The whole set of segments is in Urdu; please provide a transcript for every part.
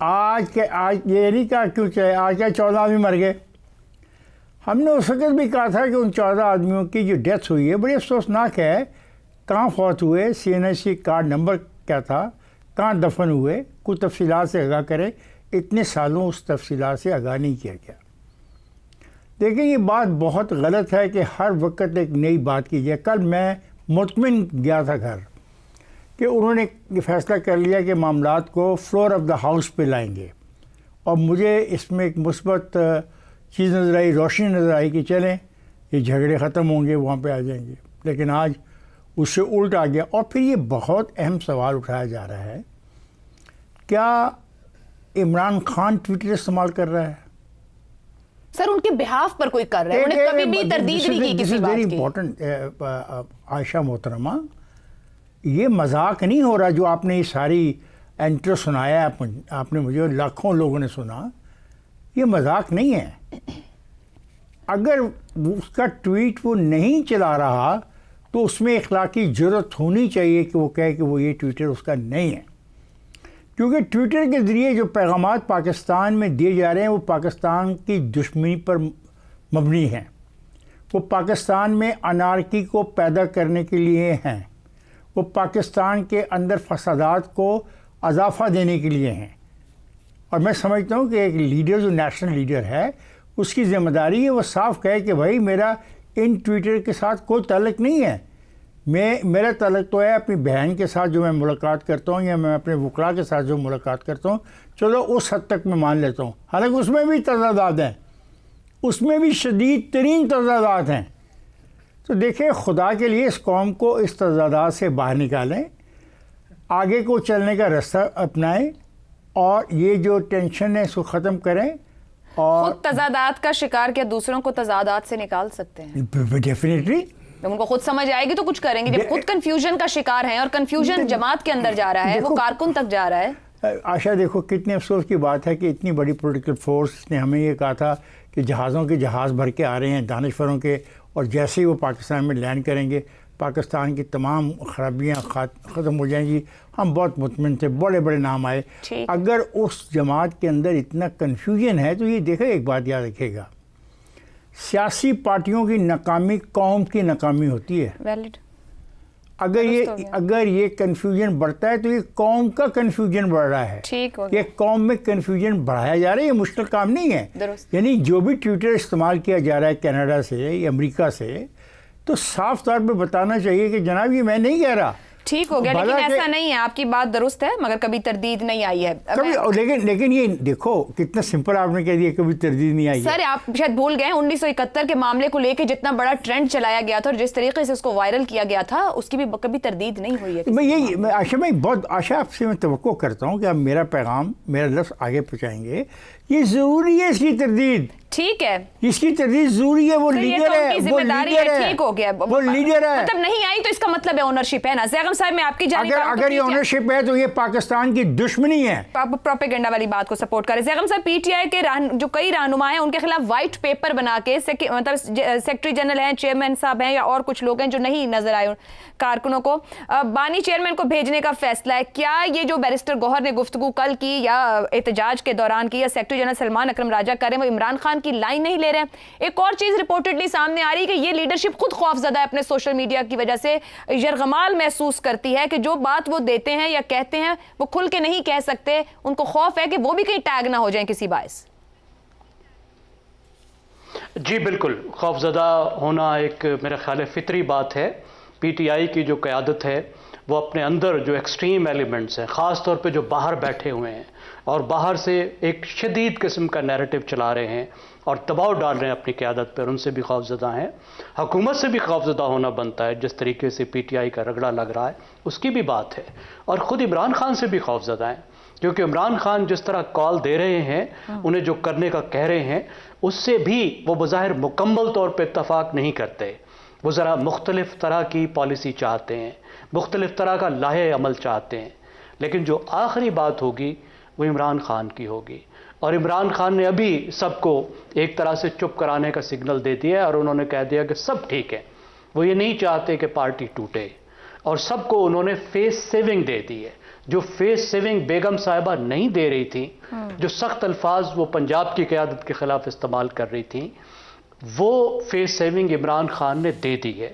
آج یہ نہیں کہا کیوں چاہے آج کیا 14 آدمی مر گئے. ہم نے اس وقت بھی کہا تھا کہ ان 14 آدمیوں کی جو ڈیتھ ہوئی ہے بڑی افسوسناک ہے. کہاں فوت ہوئے, CNSC کارڈ نمبر کیا تھا, کہاں دفن ہوئے, کچھ تفصیلات سے آگاہ کرے. اتنے سالوں اس تفصیلات سے آگاہ نہیں کیا گیا. دیکھیں یہ بات بہت غلط ہے کہ ہر وقت ایک نئی بات کی جائے. کل میں مطمئن گیا تھا گھر کہ انہوں نے یہ فیصلہ کر لیا کہ معاملات کو فلور آف دا ہاؤس پہ لائیں گے, اور مجھے اس میں ایک مثبت چیز نظر آئی, روشنی نظر آئی کہ چلیں یہ جھگڑے ختم ہوں گے, وہاں پہ آ جائیں گے. لیکن آج اس سے الٹ آ گیا. اور پھر یہ بہت اہم سوال اٹھایا جا رہا ہے, کیا عمران خان ٹویٹر استعمال کر رہا ہے؟ سر ان کے بہاف پر کوئی کر رہا ہے, انہوں نے کبھی بھی تردید نہیں کی کسی بات کی. ویری امپورٹنٹ عائشہ محترمہ, یہ مذاق نہیں ہو رہا جو آپ نے یہ ساری انٹرو سنایا, آپ نے مجھے لاکھوں لوگوں نے سنا, یہ مذاق نہیں ہے. اگر اس کا ٹویٹ وہ نہیں چلا رہا تو اس میں اخلاقی جرات ہونی چاہیے کہ وہ کہے کہ وہ یہ ٹویٹر اس کا نہیں ہے. کیونکہ ٹویٹر کے ذریعے جو پیغامات پاکستان میں دیے جا رہے ہیں وہ پاکستان کی دشمنی پر مبنی ہیں, وہ پاکستان میں انارکی کو پیدا کرنے کے لیے ہیں, وہ پاکستان کے اندر فسادات کو اضافہ دینے کے لیے ہیں. اور میں سمجھتا ہوں کہ ایک لیڈر جو نیشنل لیڈر ہے اس کی ذمہ داری ہے وہ صاف کہے کہ بھائی میرا ان ٹویٹر کے ساتھ کوئی تعلق نہیں ہے. میرا تعلق تو ہے اپنی بہن کے ساتھ جو میں ملاقات کرتا ہوں, یا میں اپنے وکلاء کے ساتھ جو ملاقات کرتا ہوں, چلو اس حد تک میں مان لیتا ہوں. حالانکہ اس میں بھی تضادات ہیں, اس میں بھی شدید ترین تضادات ہیں. تو دیکھیں خدا کے لیے اس قوم کو اس تضادات سے باہر نکالیں, آگے کو چلنے کا راستہ اپنائیں, اور یہ جو ٹینشن ہے اس کو ختم کریں. اور خود تضادات کا شکار کیا دوسروں کو تضادات سے نکال سکتے ہیں؟ ڈیفینیٹلی جب ان کو خود سمجھ آئے گی تو کچھ کریں گے. جب خود کنفیوژن کا شکار ہیں اور کنفیوژن جماعت کے اندر جا رہا ہے, وہ کارکن تک جا رہا ہے. آشا دیکھو کتنے افسوس کی بات ہے کہ اتنی بڑی پولیٹیکل فورس نے ہمیں یہ کہا تھا کہ جہازوں کے جہاز بھر کے آ رہے ہیں دانشوروں کے, اور جیسے ہی وہ پاکستان میں لینڈ کریں گے پاکستان کی تمام خرابیاں ختم ہو جائیں گی. ہم بہت مطمئن تھے, بڑے بڑے نام آئے. اگر اس جماعت کے اندر اتنا کنفیوژن ہے تو یہ دیکھیں ایک بات یاد رکھے گا, سیاسی پارٹیوں کی ناکامی قوم کی ناکامی ہوتی ہے. ویلڈ. اگر یہ کنفیوژن بڑھتا ہے تو یہ قوم کا کنفیوژن بڑھ رہا ہے. ٹھیک ہو یہ قوم میں کنفیوژن بڑھایا جا رہا ہے, یہ مشکل کام نہیں ہے. یعنی جو بھی ٹویٹر استعمال کیا جا رہا ہے کینیڈا سے یا امریکہ سے, تو صاف طور پہ بتانا چاہیے کہ جناب یہ میں نہیں کہہ رہا. ٹھیک ہو گیا, لیکن ایسا نہیں ہے, آپ کی بات درست ہے, مگر کبھی تردید نہیں آئی ہے. لیکن یہ دیکھو کتنا سمپل آپ نے کہہ دیا کبھی تردید نہیں آئی. سر آپ شاید بھول گئے 1971 کے معاملے کو لے کے جتنا بڑا ٹرینڈ چلایا گیا تھا اور جس طریقے سے اس کو وائرل کیا گیا تھا اس کی بھی کبھی تردید نہیں ہوئی ہے. آشا آپ سے میں توقع کرتا ہوں کہ آپ میرا پیغام میرا لفظ آگے پہنچائیں گے. یہ ضروری ہے اس کی تردید, ٹھیک ہے, اس کی تردید ضروری ہے. وہ لیڈر ہے, وہ لیڈر ہے, ٹھیک ہو گیا, وہ لیڈر ہے. مطلب نہیں آئی تو اس کا مطلب ہے اونرشپ ہے نا. زیغم صاحب میں آپ کی جانب اگر یہ اونرشپ ہے تو یہ پاکستان کی دشمنی ہے. آپ پروپیگنڈا والی بات کو سپورٹ کریں. زیغم صاحب پی ٹی آئی کے جو کئی رہنما ہیں ان کے خلاف وائٹ پیپر بنا کے مطلب سیکرٹری جنرل ہیں, چیئرمین صاحب ہیں یا اور کچھ لوگ ہیں جو نہیں نظر آئے کارکنوں کو, بانی چیئرمین کو بھیجنے کا فیصلہ ہے. کیا یہ جو بیرسٹر گوہر نے گفتگو کل کی یا احتجاج کے دوران کی یا سیکرٹری جنرل سلمان اکرم راجہ کریں وہ عمران خان کی لائن نہیں لے رہے ہیں؟ ایک اور چیز ریپورٹڈلی سامنے آ رہی ہے کہ یہ لیڈرشپ خود خوف زدہ ہے, اپنے سوشل میڈیا کی وجہ سے یرغمال محسوس کرتی ہے کہ جو بات وہ دیتے ہیں یا کہتے ہیں وہ کھل کے نہیں کہہ سکتے. ان کو خوف ہے کہ وہ بھی کہیں ٹیگ نہ ہو جائیں کسی باعث. جی بالکل, خوف زدہ ہونا ایک میرا خیال ہے فطری بات ہے. پی ٹی آئی کی جو قیادت ہے وہ اپنے اندر جو ایکسٹریم ایلیمنٹس ہیں, خاص طور پہ جو باہر بیٹھے ہوئے ہیں اور باہر سے ایک شدید قسم کا نیریٹو چلا رہے ہیں اور دباؤ ڈال رہے ہیں اپنی قیادت پر, ان سے بھی خوف زدہ ہیں. حکومت سے بھی خوف زدہ ہونا بنتا ہے, جس طریقے سے پی ٹی آئی کا رگڑا لگ رہا ہے اس کی بھی بات ہے. اور خود عمران خان سے بھی خوف زدہ ہیں, کیونکہ عمران خان جس طرح کال دے رہے ہیں, انہیں جو کرنے کا کہہ رہے ہیں, اس سے بھی وہ بظاہر مکمل طور پہ اتفاق نہیں کرتے. وہ ذرا مختلف طرح کی پالیسی چاہتے ہیں, مختلف طرح کا لاہے عمل چاہتے ہیں, لیکن جو آخری بات ہوگی وہ عمران خان کی ہوگی. اور عمران خان نے ابھی سب کو ایک طرح سے چپ کرانے کا سگنل دے دیا ہے اور انہوں نے کہہ دیا کہ سب ٹھیک ہے. وہ یہ نہیں چاہتے کہ پارٹی ٹوٹے, اور سب کو انہوں نے فیس سیونگ دے دی ہے. جو فیس سیونگ بیگم صاحبہ نہیں دے رہی تھی, جو سخت الفاظ وہ پنجاب کی قیادت کے خلاف استعمال کر رہی تھی, وہ فیس سیونگ عمران خان نے دے دی ہے.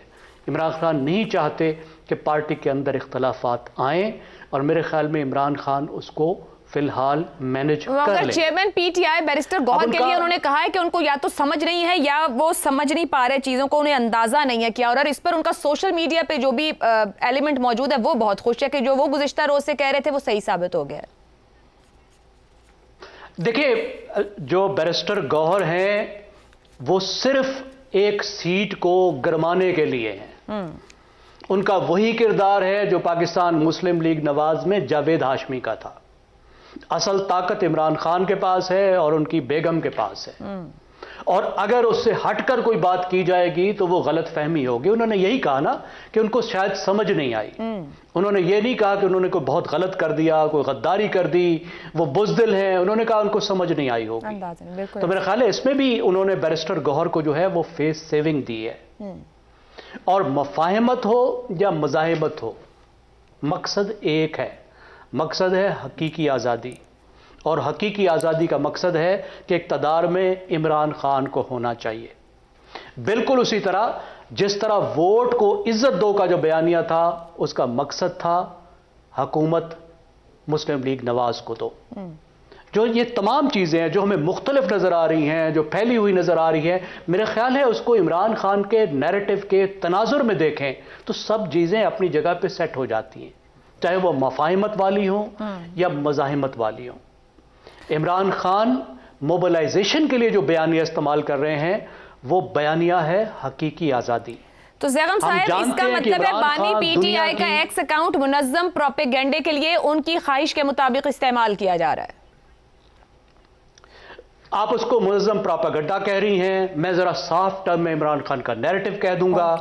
عمران خان نہیں چاہتے کہ پارٹی کے اندر اختلافات آئیں, اور میرے خیال میں عمران خان اس کو فی الحال مینج کر مگر لیں. Chairman P T I barrister Gohar کے لیے انہوں نے کہا ہے کہ ان کو یا تو سمجھ نہیں ہے یا وہ سمجھ نہیں پا رہے چیزوں کو, انہیں اندازہ نہیں ہے کیا, اور اس پر ان کا سوشل میڈیا پہ جو بھی ایلیمنٹ موجود ہے وہ بہت خوش ہے کہ جو وہ گزشتہ روز سے کہہ رہے تھے وہ صحیح ثابت ہو گیا ہے. دیکھیں, جو بیرسٹر گوہر ہیں وہ صرف ایک سیٹ کو گرمانے کے لیے ہیں. ان کا وہی کردار ہے جو پاکستان مسلم لیگ نواز میں جاوید ہاشمی کا تھا. اصل طاقت عمران خان کے پاس ہے اور ان کی بیگم کے پاس ہے, اور اگر اس سے ہٹ کر کوئی بات کی جائے گی تو وہ غلط فہمی ہوگی. انہوں نے یہی کہا نا کہ ان کو شاید سمجھ نہیں آئی. انہوں نے یہ نہیں کہا کہ انہوں نے کوئی بہت غلط کر دیا, کوئی غداری کر دی, وہ بزدل ہیں. انہوں نے کہا ان کو سمجھ نہیں آئی ہوگی. تو میرا خیال ہے اس میں بھی انہوں نے بیرسٹر گوہر کو جو ہے وہ فیس سیونگ دی ہے. اور مفاہمت ہو یا مزاحمت ہو, مقصد ایک ہے, مقصد ہے حقیقی آزادی. اور حقیقی آزادی کا مقصد ہے کہ اقتدار میں عمران خان کو ہونا چاہیے. بالکل اسی طرح جس طرح ووٹ کو عزت دو کا جو بیانیہ تھا, اس کا مقصد تھا حکومت مسلم لیگ نواز کو دو. جو یہ تمام چیزیں ہیں جو ہمیں مختلف نظر آ رہی ہیں, جو پھیلی ہوئی نظر آ رہی ہیں, میرے خیال ہے اس کو عمران خان کے نیریٹو کے تناظر میں دیکھیں تو سب چیزیں اپنی جگہ پہ سیٹ ہو جاتی ہیں, چاہے وہ مفاہمت والی ہوں یا مزاحمت والی ہوں. عمران خان موبلائزیشن کے لیے جو بیانیہ استعمال کر رہے ہیں وہ بیانیہ ہے حقیقی آزادی. تو زیغم صاحب اس کا مطلب ہے بانی پی ٹی آئی کا ایکس اکاؤنٹ منظم پروپیگنڈے کے لیے ان کی خواہش کے مطابق استعمال کیا جا رہا ہے. آپ اس کو منظم پروپیگنڈا کہہ رہی ہیں, میں ذرا صاف ٹرم میں عمران خان کا نیریٹو کہہ دوں گا.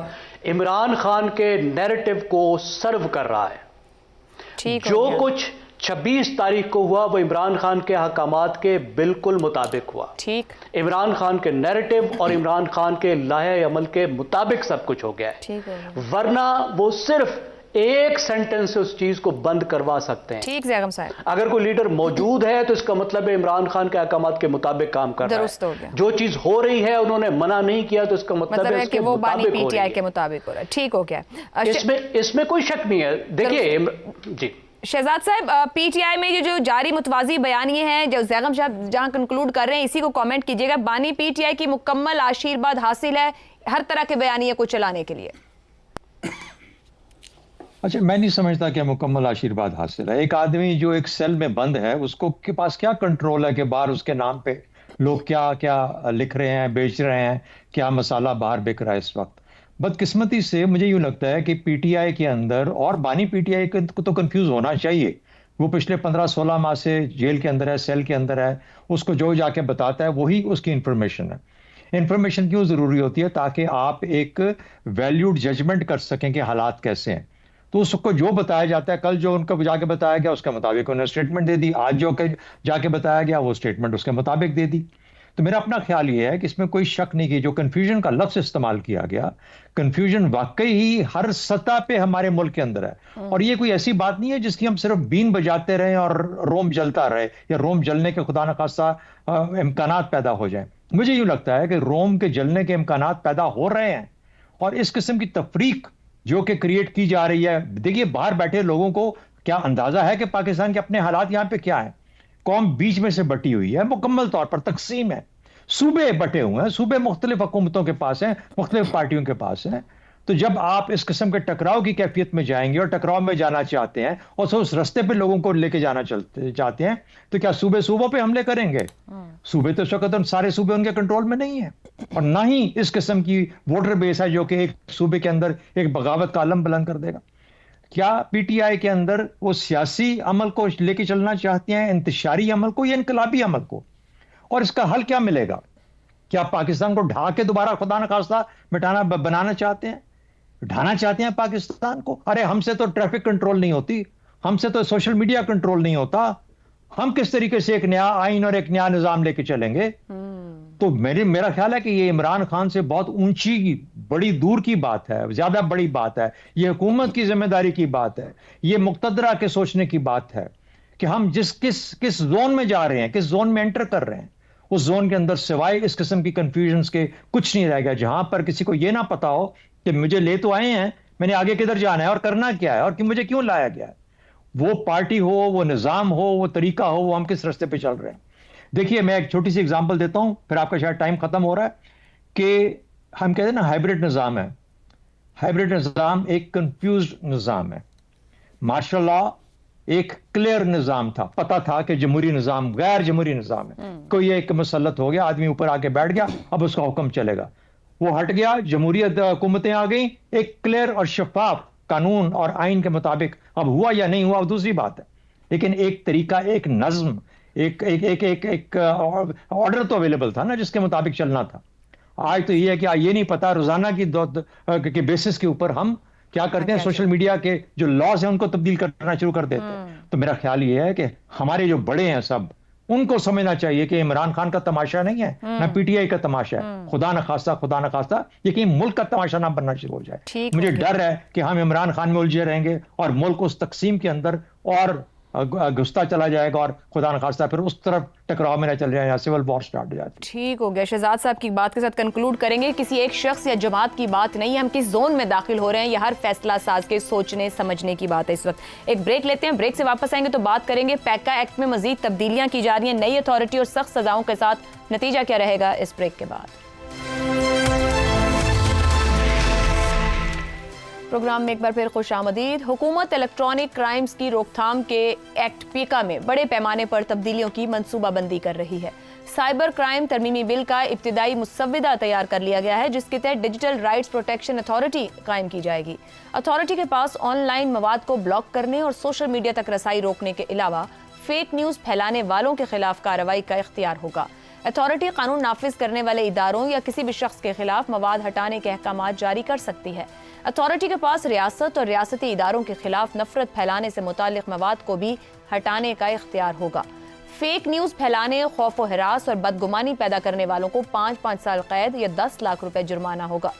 عمران خان کے نیریٹو کو سرو کر رہا ہے. جو کچھ 26 تاریخ کو ہوا وہ عمران خان کے احکامات کے بالکل مطابق ہوا. ٹھیک, عمران خان کے نیریٹو اور عمران خان کے لائحہ عمل کے مطابق سب کچھ ہو گیا ہے. ورنہ وہ صرف ایک سینٹنس سے اس چیز کو بند کروا سکتے ہیں. ٹھیک زیغم صاحب, اگر کوئی لیڈر موجود ہے تو اس کا مطلب ہے عمران خان کے احکامات کے مطابق کام کر رہا ہے. جو چیز ہو رہی ہے انہوں نے منع نہیں کیا تو اس کا مطلب ہے کہ وہ بانی پی ٹی آئی کے مطابق ہو رہا ہے. ٹھیک ہو گیا, اس میں کوئی شک نہیں ہے. دیکھیے جی شہزاد صاحب, پی ٹی آئی میں یہ جو جاری متوازی بیانیے ہیں جو زیغم صاحب جہاں کنکلوڈ کر رہے ہیں, اسی کو کامنٹ کیجیے گا. بانی پی ٹی آئی کی مکمل آشیرواد حاصل ہے ہر طرح کے بیانیے کو چلانے کے لیے. اچھا, میں نہیں سمجھتا کہ مکمل آشیرواد حاصل ہے. ایک آدمی جو ایک سیل میں بند ہے اس کو کے پاس کیا کنٹرول ہے کہ باہر اس کے نام پہ لوگ کیا کیا لکھ رہے ہیں, بیچ رہے ہیں, کیا مسالہ باہر بک رہا ہے اس وقت. بدقسمتی سے مجھے یوں لگتا ہے کہ پی ٹی آئی کے اندر, اور بانی پی ٹی آئی کو تو کنفیوز ہونا چاہیے. وہ پچھلے 15-16 ماہ سے جیل کے اندر ہے, سیل کے اندر ہے. اس کو جو جا کے بتاتا ہے وہی اس کی انفارمیشن ہے. انفارمیشن کیوں ضروری ہوتی ہے؟ تاکہ آپ ایک ویلیوڈ ججمنٹ کر سکیں کہ حالات کیسے ہیں. تو اس کو جو بتایا جاتا ہے, کل جو ان کو جا کے بتایا گیا اس کے مطابق انہوں نے اسٹیٹمنٹ دے دی, آج جو جا کے بتایا گیا وہ اسٹیٹمنٹ اس کے مطابق دے دی. تو میرا اپنا خیال یہ ہے کہ اس میں کوئی شک نہیں کہ جو کنفیوژن کا لفظ استعمال کیا گیا, کنفیوژن واقعی ہی ہر سطح پہ ہمارے ملک کے اندر ہے. اور یہ کوئی ایسی بات نہیں ہے جس کی ہم صرف بین بجاتے رہیں اور روم جلتا رہے, یا روم جلنے کے خدا نخواستہ امکانات پیدا ہو جائیں. مجھے یوں لگتا ہے کہ روم کے جلنے کے امکانات پیدا ہو رہے ہیں, اور اس قسم کی تفریق جو کہ کریٹ کی جا رہی ہے. دیکھیے, باہر بیٹھے لوگوں کو کیا اندازہ ہے کہ پاکستان کے اپنے حالات یہاں پہ کیا ہیں؟ قوم بیچ میں سے بٹی ہوئی ہے, مکمل طور پر تقسیم ہے, صوبے بٹے ہوئے ہیں, صوبے مختلف حکومتوں کے پاس ہیں, مختلف پارٹیوں کے پاس ہیں. تو جب آپ اس قسم کے ٹکراؤ کی کیفیت میں جائیں گے اور ٹکراؤ میں جانا چاہتے ہیں اور اس رستے پہ لوگوں کو لے کے جانا چاہتے ہیں, تو کیا صوبوں پہ حملے کریں گے؟ صوبے تو اس وقت سارے صوبے ان کے کنٹرول میں نہیں ہیں, اور نہ ہی اس قسم کی ووٹر بیس ہے جو کہ ایک صوبے کے اندر ایک بغاوت کا علم بلند کر دے گا. کیا پی ٹی آئی کے اندر وہ سیاسی عمل کو لے کے چلنا چاہتے ہیں, انتشاری عمل کو, یا انقلابی عمل کو؟ اور اس کا حل کیا ملے گا؟ کیا پاکستان کو ڈھا کے دوبارہ خدا نخواستہ بنانا چاہتے ہیں, ڈھانا چاہتے ہیں پاکستان کو؟ ارے ہم سے تو ٹریفک کنٹرول نہیں ہوتی, ہم سے تو سوشل میڈیا کنٹرول نہیں ہوتا, ہم کس طریقے سے ایک نیا آئین اور ایک نیا نظام لے کے چلیں گے؟ تو میرا خیال ہے کہ یہ عمران خان سے بہت اونچی بڑی دور کی بات ہے, زیادہ بڑی بات ہے. یہ حکومت کی ذمہ داری کی بات ہے, یہ مقتدرہ کے سوچنے کی بات ہے کہ ہم کس زون میں جا رہے ہیں, کس زون میں انٹر کر رہے ہیں. اس زون کے اندر سوائے اس قسم کی کنفیوژنز کے کچھ نہیں رہ گیا, جہاں پر کسی کو یہ نہ پتا ہو کہ مجھے لے تو آئے ہیں, میں نے آگے کدھر جانا ہے اور کرنا کیا ہے اور کہ مجھے کیوں لایا گیا ہے. وہ پارٹی ہو, وہ نظام ہو, وہ طریقہ ہو, وہ ہم کس راستے پہ چل رہے ہیں. دیکھیے میں ایک چھوٹی سی اگزامپل دیتا ہوں, پھر آپ کا شاید ٹائم ختم ہو رہا ہے, کہ ہم کہتے ہیں نا ہائبرڈ نظام ہے. ہائبرڈ نظام ایک کنفیوزڈ نظام ہے. مارشل لا ایک کلیئر نظام تھا, پتا تھا کہ جمہوری نظام غیر جمہوری نظام ہے. کوئی ایک مسلط ہو گیا, آدمی اوپر آ کے بیٹھ گیا, اب اس کا حکم چلے گا. وہ ہٹ گیا, جمہوریت حکومتیں آ گئیں, ایک کلیئر اور شفاف قانون اور آئین کے مطابق. اب ہوا یا نہیں ہوا وہ دوسری بات ہے, لیکن ایک طریقہ, ایک نظم, ایک آرڈر تو اویلیبل تھا نا جس کے مطابق چلنا تھا. آج تو یہ ہے کہ یہ نہیں پتا روزانہ کی بیسس کے اوپر ہم کیا کرتے ہیں, سوشل میڈیا کے جو لاز ہیں ان کو تبدیل کرنا شروع کر دیتے ہیں. تو میرا خیال یہ ہے کہ ہمارے جو بڑے ہیں سب, ان کو سمجھنا چاہیے کہ عمران خان کا تماشا نہیں ہے, نہ پی ٹی آئی کا تماشا ہے. خدا نہ خواستہ یہ کہیں ملک کا تماشا نہ بننا شروع ہو جائے. مجھے ڈر ہے کہ ہم عمران خان میں الجھے رہیں گے اور ملک اس تقسیم کے اندر اور گھستا چلا جائے گا, اور خدا نخواستہ پھر اس طرف ٹکراؤ میں نہ چل جائے یا سول وار سٹارٹ ہو جاتی. ٹھیک ہو گیا. شہزاد صاحب کی بات کے ساتھ کنکلوڈ کریں گے. کسی ایک شخص یا جماعت کی بات نہیں ہے, ہم کس زون میں داخل ہو رہے ہیں یہ ہر فیصلہ ساز کے سوچنے سمجھنے کی بات ہے. اس وقت ایک بریک لیتے ہیں, بریک سے واپس آئیں گے تو بات کریں گے پیکا ایکٹ میں مزید تبدیلیاں کی جا رہی ہیں, نئی اتھارٹی اور سخت سزاؤں کے ساتھ نتیجہ کیا رہے گا اس بریک کے بعد. پروگرام میں ایک بار پھر خوش آمدید. حکومت الیکٹرانک کرائمز کی روک تھام کے ایکٹ پیکا میں بڑے پیمانے پر تبدیلیوں کی منصوبہ بندی کر رہی ہے. سائبر کرائم ترمیمی بل کا ابتدائی مسودہ تیار کر لیا گیا ہے, جس کے تحت ڈیجیٹل رائٹس پروٹیکشن اتھارٹی قائم کی جائے گی. اتھارٹی کے پاس آن لائن مواد کو بلاک کرنے اور سوشل میڈیا تک رسائی روکنے کے علاوہ فیک نیوز پھیلانے والوں کے خلاف کارروائی کا اختیار ہوگا. اتھارٹی قانون نافذ کرنے والے اداروں یا کسی بھی شخص کے خلاف مواد ہٹانے کے احکامات جاری کر سکتی ہے. اتھارٹی کے پاس ریاست اور ریاستی اداروں کے خلاف نفرت پھیلانے سے متعلق مواد کو بھی ہٹانے کا اختیار ہوگا. فیک نیوز پھیلانے, خوف و ہراس اور بدگمانی پیدا کرنے والوں کو 5 سال قید یا 10 لاکھ روپے جرمانہ ہوگا.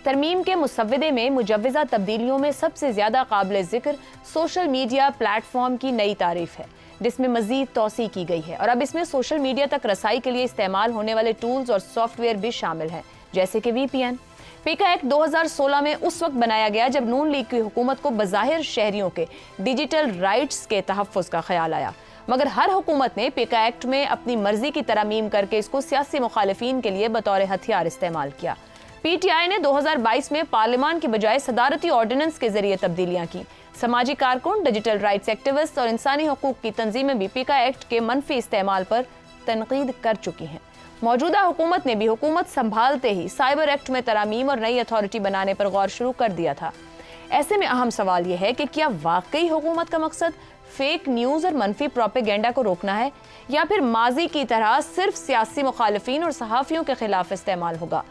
ترمیم کے مسودے میں مجوزہ تبدیلیوں میں سب سے زیادہ قابل ذکر سوشل میڈیا پلیٹ فارم کی نئی تعریف ہے, جس میں مزید توسیع کی گئی ہے, اور اب اس میں سوشل میڈیا تک رسائی کے لیے استعمال ہونے والے ٹولز اور سافٹ ویئر بھی شامل ہیں, جیسے کہ وی پی این. پیکا ایکٹ 2016 میں اس وقت بنایا گیا جب نون لیگ کی حکومت کو بظاہر شہریوں کے ڈیجیٹل رائٹس کے تحفظ کا خیال آیا, مگر ہر حکومت نے پیکا ایکٹ میں اپنی مرضی کی ترامیم کر کے اس کو سیاسی مخالفین کے لیے بطور ہتھیار استعمال کیا. پی ٹی آئی نے 2022 میں پارلیمان کی بجائے صدارتی آرڈیننس کے ذریعے تبدیلیاں کی. سماجی کارکن, ڈیجیٹل رائٹس ایکٹیوسٹ اور انسانی حقوق کی تنظیمیں بھی پیکا ایکٹ کے منفی استعمال پر تنقید کر چکی ہیں. موجودہ حکومت نے بھی حکومت سنبھالتے ہی سائبر ایکٹ میں ترامیم اور نئی اتھارٹی بنانے پر غور شروع کر دیا تھا. ایسے میں اہم سوال یہ ہے کہ کیا واقعی حکومت کا مقصد فیک نیوز اور منفی پروپیگنڈا کو روکنا ہے, یا پھر ماضی کی طرح صرف سیاسی مخالفین اور صحافیوں کے خلاف استعمال ہوگا.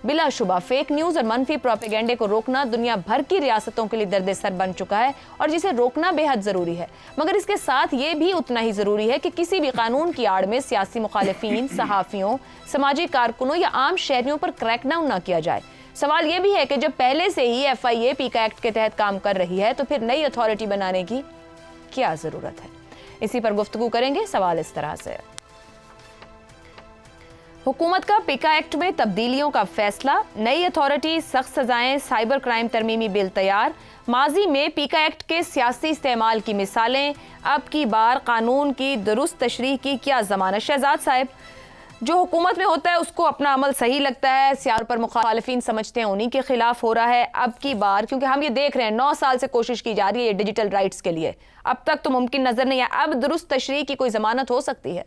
بلا شبہ فیک نیوز اور منفی پروپیگنڈے کو روکنا دنیا بھر کی ریاستوں کے لیے درد سر بن چکا ہے, اور جسے روکنا بے حد ضروری ہے, مگر اس کے ساتھ یہ بھی اتنا ہی ضروری ہے کہ کسی بھی قانون کی آڑ میں سیاسی مخالفین, صحافیوں, سماجی کارکنوں یا عام شہریوں پر کریک ڈاؤن نہ کیا جائے. سوال یہ بھی ہے کہ جب پہلے سے ہی ایف آئی اے پیکا ایکٹ کے تحت کام کر رہی ہے تو پھر نئی اتھارٹی بنانے کی کیا ضرورت ہے. اسی پر گفتگو کریں گے. سوال اس طرح سے, حکومت کا پیکا ایکٹ میں تبدیلیوں کا فیصلہ, نئی اتھارٹی, سخت سزائیں, سائبر کرائم ترمیمی بل تیار, ماضی میں پیکا ایکٹ کے سیاسی استعمال کی مثالیں, اب کی بار قانون کی درست تشریح کی کیا ضمانت. شہزاد صاحب, جو حکومت میں ہوتا ہے اس کو اپنا عمل صحیح لگتا ہے, سیاست پر مخالفین سمجھتے ہیں انہی کے خلاف ہو رہا ہے. اب کی بار کیونکہ ہم یہ دیکھ رہے ہیں 9 سال سے کوشش کی جا رہی ہے یہ ڈیجیٹل رائٹس کے لیے, اب تک تو ممکن نظر نہیں ہے, اب درست تشریح کی کوئی ضمانت ہو سکتی ہے؟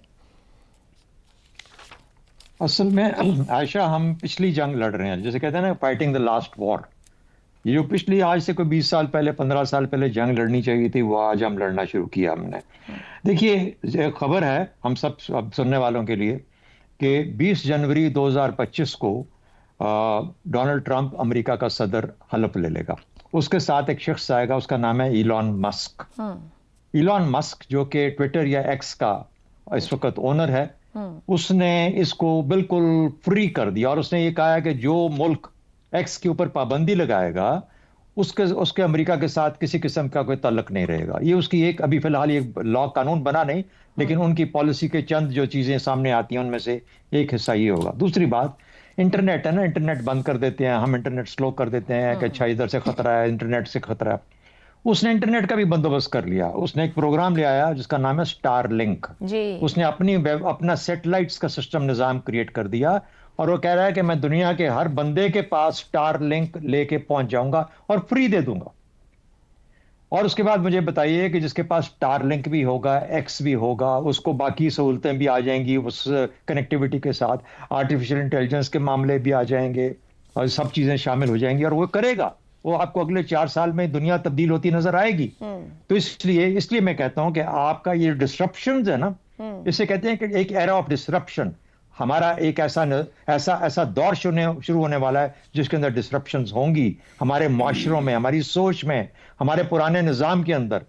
اصل میں عائشہ ہم پچھلی جنگ لڑ رہے ہیں, جیسے کہتے ہیں نا فائٹنگ دا لاسٹ وار. یہ جو پچھلی آج سے کوئی 20 سال پہلے 15 سال پہلے جنگ لڑنی چاہیے تھی وہ آج ہم لڑنا شروع کیا ہم نے. دیکھیے ایک خبر ہے ہم سب سننے والوں کے لیے کہ 20 جنوری 2025 کو ڈونلڈ ٹرمپ امریکہ کا صدر حلف لے لے گا. اس کے ساتھ ایک شخص آئے گا, اس کا نام ہے ایلان مسک. ایلان مسک جو کہ ٹویٹر یا ایکس کا اس وقت اونر ہے, اس نے اس کو بالکل فری کر دیا اور اس نے یہ کہا ہے کہ جو ملک ایکس کے اوپر پابندی لگائے گا اس کے امریکہ کے ساتھ کسی قسم کا کوئی تعلق نہیں رہے گا. یہ اس کی ایک ابھی فی الحال یہ لا قانون بنا نہیں, لیکن ان کی پالیسی کے چند جو چیزیں سامنے آتی ہیں ان میں سے ایک حصہ یہ ہوگا. دوسری بات انٹرنیٹ ہے نا, انٹرنیٹ بند کر دیتے ہیں ہم, انٹرنیٹ سلو کر دیتے ہیں کہ اچھا ادھر سے خطرہ ہے, انٹرنیٹ سے خطرہ ہے. اس نے انٹرنیٹ کا بھی بندوبست کر لیا. اس نے ایک پروگرام لے آیا جس کا نام ہے سٹار لنک. اس نے اپنا سیٹلائٹس کا سسٹم نظام کریٹ کر دیا اور وہ کہہ رہا ہے کہ میں دنیا کے ہر بندے کے پاس سٹار لنک لے کے پہنچ جاؤں گا اور فری دے دوں گا. اور اس کے بعد مجھے بتائیے کہ جس کے پاس سٹار لنک بھی ہوگا, ایکس بھی ہوگا, اس کو باقی سہولتیں بھی آ جائیں گی اس کنیکٹیوٹی کے ساتھ, آرٹیفیشل انٹیلیجنس کے معاملے بھی آ جائیں گے اور سب چیزیں شامل ہو جائیں گی, اور وہ کرے گا. وہ آپ کو اگلے 4 سال میں دنیا تبدیل ہوتی نظر آئے گی. تو اس لیے میں کہتا ہوں کہ آپ کا یہ ڈسرپشنز ہے نا, اسے کہتے ہیں کہ ایک ایرا آف ڈسرپشن. ہمارا ایک ایسا دور شروع ہونے والا ہے جس کے اندر ڈسرپشنز ہوں گی ہمارے معاشروں میں, ہماری سوچ میں, ہمارے پرانے نظام کے اندر.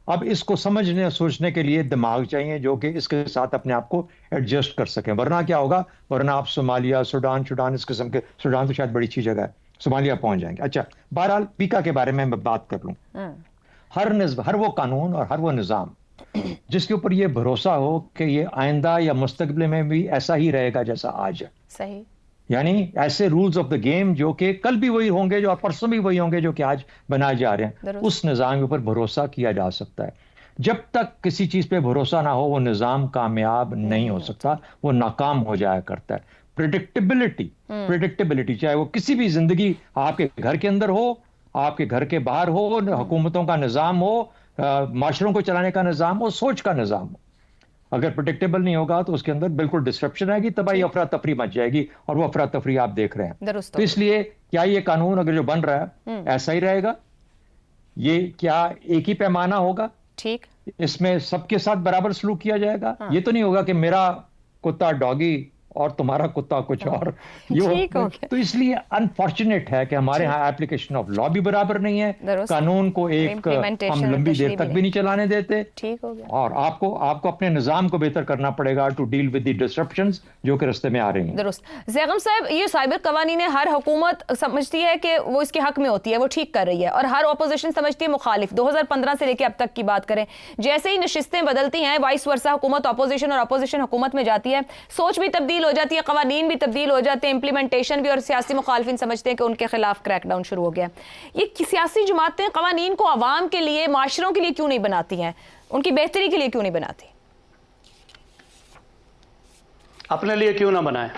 اب اس کو سمجھنے اور سوچنے کے لیے دماغ چاہیے جو کہ اس کے ساتھ اپنے آپ کو ایڈجسٹ کر سکیں. ورنہ کیا ہوگا, ورنہ آپ صومالیہ, سوڈان اس قسم کے, سوڈان تو شاید بڑی اچھی جگہ ہے, صومالیہ پہنچ جائیں گے. اچھا بہرحال پیکا کے بارے میں بات کر لوں. ہر وہ قانون اور ہر وہ نظام جس کے اوپر یہ بھروسہ ہو کہ یہ آئندہ یا مستقبل میں بھی ایسا ہی رہے گا جیسا آج ہے, صحیح, یعنی ایسے رولز آف دا گیم جو کہ کل بھی وہی ہوں گے, جو پرسوں بھی وہی ہوں گے جو کہ آج بنائے جا رہے ہیں, اس نظام کے اوپر بھروسہ کیا جا سکتا ہے. جب تک کسی چیز پہ بھروسہ نہ ہو وہ نظام کامیاب نہیں ہو سکتا, وہ ناکام ہو جایا کرتا ہے. پریڈکٹیبلٹی چاہے وہ کسی بھی زندگی, آپ کے گھر کے اندر ہو, آپ کے گھر کے باہر ہو, حکومتوں کا نظام ہو, معاشروں کو چلانے کا نظام ہو, سوچ کا نظام ہو, اگر پریڈکٹیبل نہیں ہوگا تو اس کے اندر بالکل ڈسرپشن آئے گی, تباہی, افراتفری مچ جائے گی, اور وہ افراتفری آپ دیکھ رہے ہیں. تو اس لیے کیا یہ قانون اگر جو بن رہا ہے ایسا ہی رہے گا؟ یہ کیا ایک ہی پیمانہ ہوگا؟ ٹھیک, اس میں سب کے ساتھ برابر سلوک کیا جائے گا؟ یہ تو نہیں ہوگا کہ میرا کتا ڈاگی اور تمہارا کتا کچھ اور. تو اس لیے انفارچونیٹ ہے کہ ہمارے ہاں ایپلیکیشن آف لا بھی برابر نہیں ہے, قانون کو ایک ہم لمبی دیر تک بھی نہیں چلانے دیتے. ٹھیک ہو گیا. اور آپ کو اپنے نظام کو بہتر کرنا پڑے گا ٹو ڈیل ود دی ڈسرپشنز جو کہ رستے میں آ رہی ہیں. درست. زیغم صاحب, یہ سائبر قوانین ہر حکومت سمجھتی ہے کہ وہ اس کے حق میں ہوتی ہے, وہ ٹھیک کر رہی ہے, اور ہر اپوزیشن سمجھتی ہے مخالف. 2015 سے لے کے اب تک کی بات کریں, جیسے ہی نشستیں بدلتی ہیں وائس ورسا, حکومت اپوزیشن اور اپوزیشن حکومت میں جاتی ہے, سوچ بھی تبدیل ہو جاتی ہے, قوانین بھی تبدیل ہو جاتے ہیں, امپلیمنٹیشن بھی, اور سیاسی مخالفین سمجھتے ہیں کہ ان کے خلاف کریک ڈاؤن شروع ہو گیا. یہ سیاسی جماعتیں قوانین کو عوام کے لیے, معاشروں کے لیے کیوں نہیں بناتی ہیں, ان کی بہتری کے لیے کیوں نہیں بناتی؟ اپنے لیے کیوں نہ بنائیں؟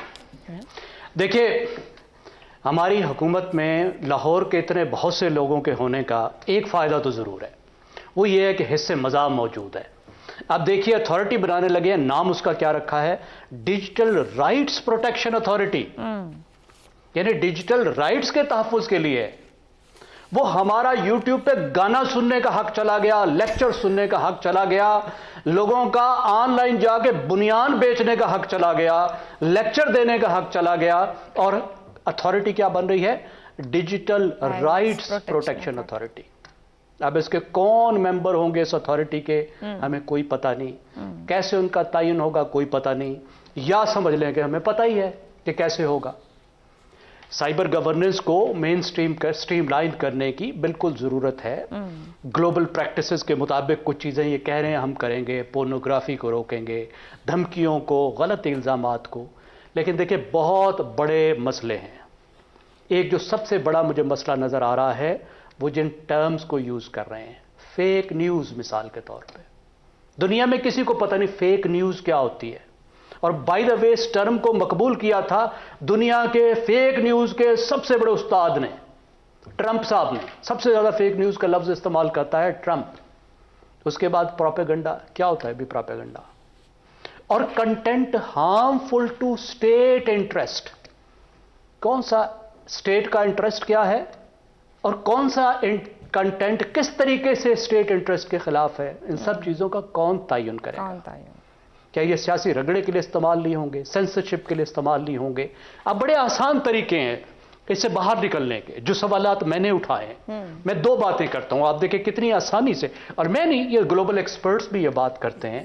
دیکھیے, ہماری حکومت میں لاہور کے اتنے بہت سے لوگوں کے ہونے کا ایک فائدہ تو ضرور ہے, وہ یہ ہے کہ حصے مذاق موجود ہے. اب دیکھیے اتھارٹی بنانے لگے ہیں, نام اس کا کیا رکھا ہے, ڈیجیٹل رائٹس پروٹیکشن اتھارٹی, یعنی ڈیجیٹل رائٹس کے تحفظ کے لیے. وہ ہمارا یوٹیوب پہ گانا سننے کا حق چلا گیا, لیکچر سننے کا حق چلا گیا, لوگوں کا آن لائن جا کے بنیان بیچنے کا حق چلا گیا, لیکچر دینے کا حق چلا گیا. اور اتھارٹی کیا بن رہی ہے؟ Digital rights protection authority. اب اس کے کون ممبر ہوں گے اس اتھارٹی کے, ہمیں کوئی پتہ نہیں. کیسے ان کا تعین ہوگا کوئی پتہ نہیں, یا سمجھ لیں کہ ہمیں پتہ ہی ہے کہ کیسے ہوگا. سائبر گورننس کو مین سٹریم لائن کرنے کی بالکل ضرورت ہے. گلوبل پریکٹسز کے مطابق کچھ چیزیں یہ کہہ رہے ہیں ہم کریں گے, پورنوگرافی کو روکیں گے, دھمکیوں کو, غلط الزامات کو. لیکن دیکھیں بہت بڑے مسئلے ہیں. ایک جو سب سے بڑا مجھے مسئلہ نظر آ رہا ہے وہ جن ٹرمز کو یوز کر رہے ہیں, فیک نیوز مثال کے طور پہ. دنیا میں کسی کو پتہ نہیں فیک نیوز کیا ہوتی ہے, اور by the way us term کو مقبول کیا تھا دنیا کے فیک نیوز کے سب سے بڑے استاد نے, ٹرمپ صاحب نے. سب سے زیادہ فیک نیوز کا لفظ استعمال کرتا ہے ٹرمپ. اس کے بعد پروپیگنڈا. کیا ہوتا ہے بھی پروپیگنڈا؟ اور content harmful to state interest. کون سا اسٹیٹ کا انٹرسٹ کیا ہے, اور کون سا کنٹینٹ کس طریقے سے اسٹیٹ انٹرسٹ کے خلاف ہے, ان سب چیزوں کا کون تعین کرے گا؟ کیا یہ سیاسی رگڑے کے لیے استعمال نہیں ہوں گے, سینسرشپ کے لیے استعمال نہیں ہوں گے؟ اب بڑے آسان طریقے ہیں اس سے باہر نکلنے کے. جو سوالات میں نے اٹھائے ہیں, میں 2 باتیں کرتا ہوں, آپ دیکھیں کتنی آسانی سے. اور میں نہیں, یہ گلوبل ایکسپرٹس بھی یہ بات کرتے ہیں.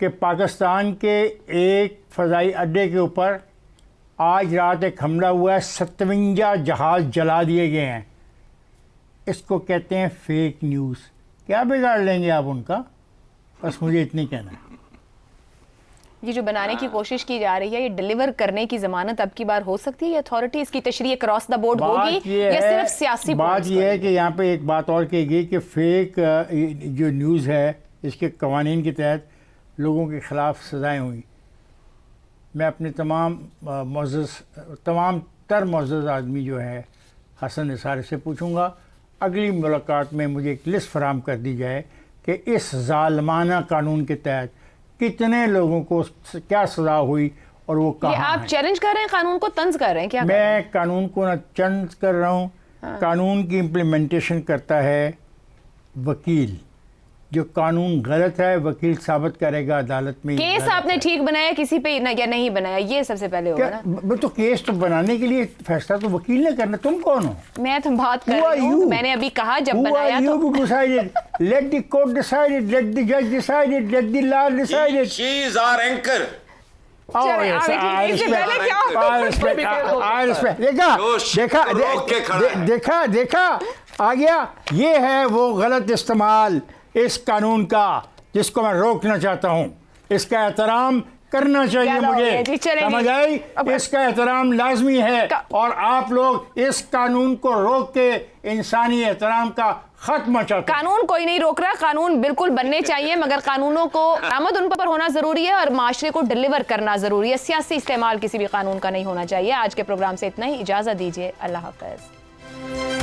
کہ پاکستان کے ایک فضائی اڈے کے اوپر آج رات ایک حملہ ہوا ہے, 57 جہاز جلا دیے گئے ہیں. اس کو کہتے ہیں فیک نیوز. کیا بگاڑ لیں گے آپ ان کا؟ بس مجھے اتنی کہنا ہے. یہ جو بنانے کی کوشش کی جا رہی ہے, یہ ڈیلیور کرنے کی ضمانت اب کی بار ہو سکتی ہے؟ یہ اتھارٹی اس کی تشریح اکراس دا بورڈ ہوگی یا صرف سیاسی بات یہ ہے کہ یہاں پہ ایک بات اور کہی گئی کہ فیک جو نیوز ہے اس کے قوانین کے تحت لوگوں کے خلاف سزائیں ہوئیں. میں اپنے تمام تر معزز آدمی جو ہے حسن نثار سے پوچھوں گا اگلی ملاقات میں مجھے ایک لسٹ فراہم کر دی جائے کہ اس ظالمانہ قانون کے تحت کتنے لوگوں کو کیا سزا ہوئی اور وہ کہاں ہیں. آپ چیلنج کر رہے ہیں قانون کو, طنز کر رہے ہیں کیا؟ میں قانون کو نہ چیلنج کر رہا ہوں, قانون کی امپلیمنٹیشن کرتا ہے وکیل. جو قانون غلط ہے وکیل ثابت کرے گا عدالت میں. کیس آپ نے ٹھیک بنایا کسی پہ یا نہیں بنایا, یہ سب سے پہلے ہوگا نا. تو کیس تو بنانے کے لیے فیصلہ تو وکیل نے کرنا. تم کون ہو؟ میں تو بات کر رہی ہوں, میں نے ابھی کہا جب بنایا تو let the court decide it, let the judge decide it, let the law decide it. She is our anchor. Oh yes, I respect. دیکھا آ گیا. یہ ہے وہ غلط استعمال اس قانون کا جس کو میں روکنا چاہتا ہوں. اس کا احترام کرنا چاہیے مجھے, سمجھ آئی؟ اس کا احترام لازمی ہے اور آپ لوگ اس قانون کو روک کے انسانی احترام کا ختم چاہتے ہیں. قانون کوئی نہیں روک رہا, قانون بالکل بننے چاہیے مگر قانونوں کو آمد ان پر ہونا ضروری ہے اور معاشرے کو ڈیلیور کرنا ضروری ہے. سیاسی استعمال کسی بھی قانون کا نہیں ہونا چاہیے. آج کے پروگرام سے اتنا ہی, اجازت دیجیے, اللہ حافظ.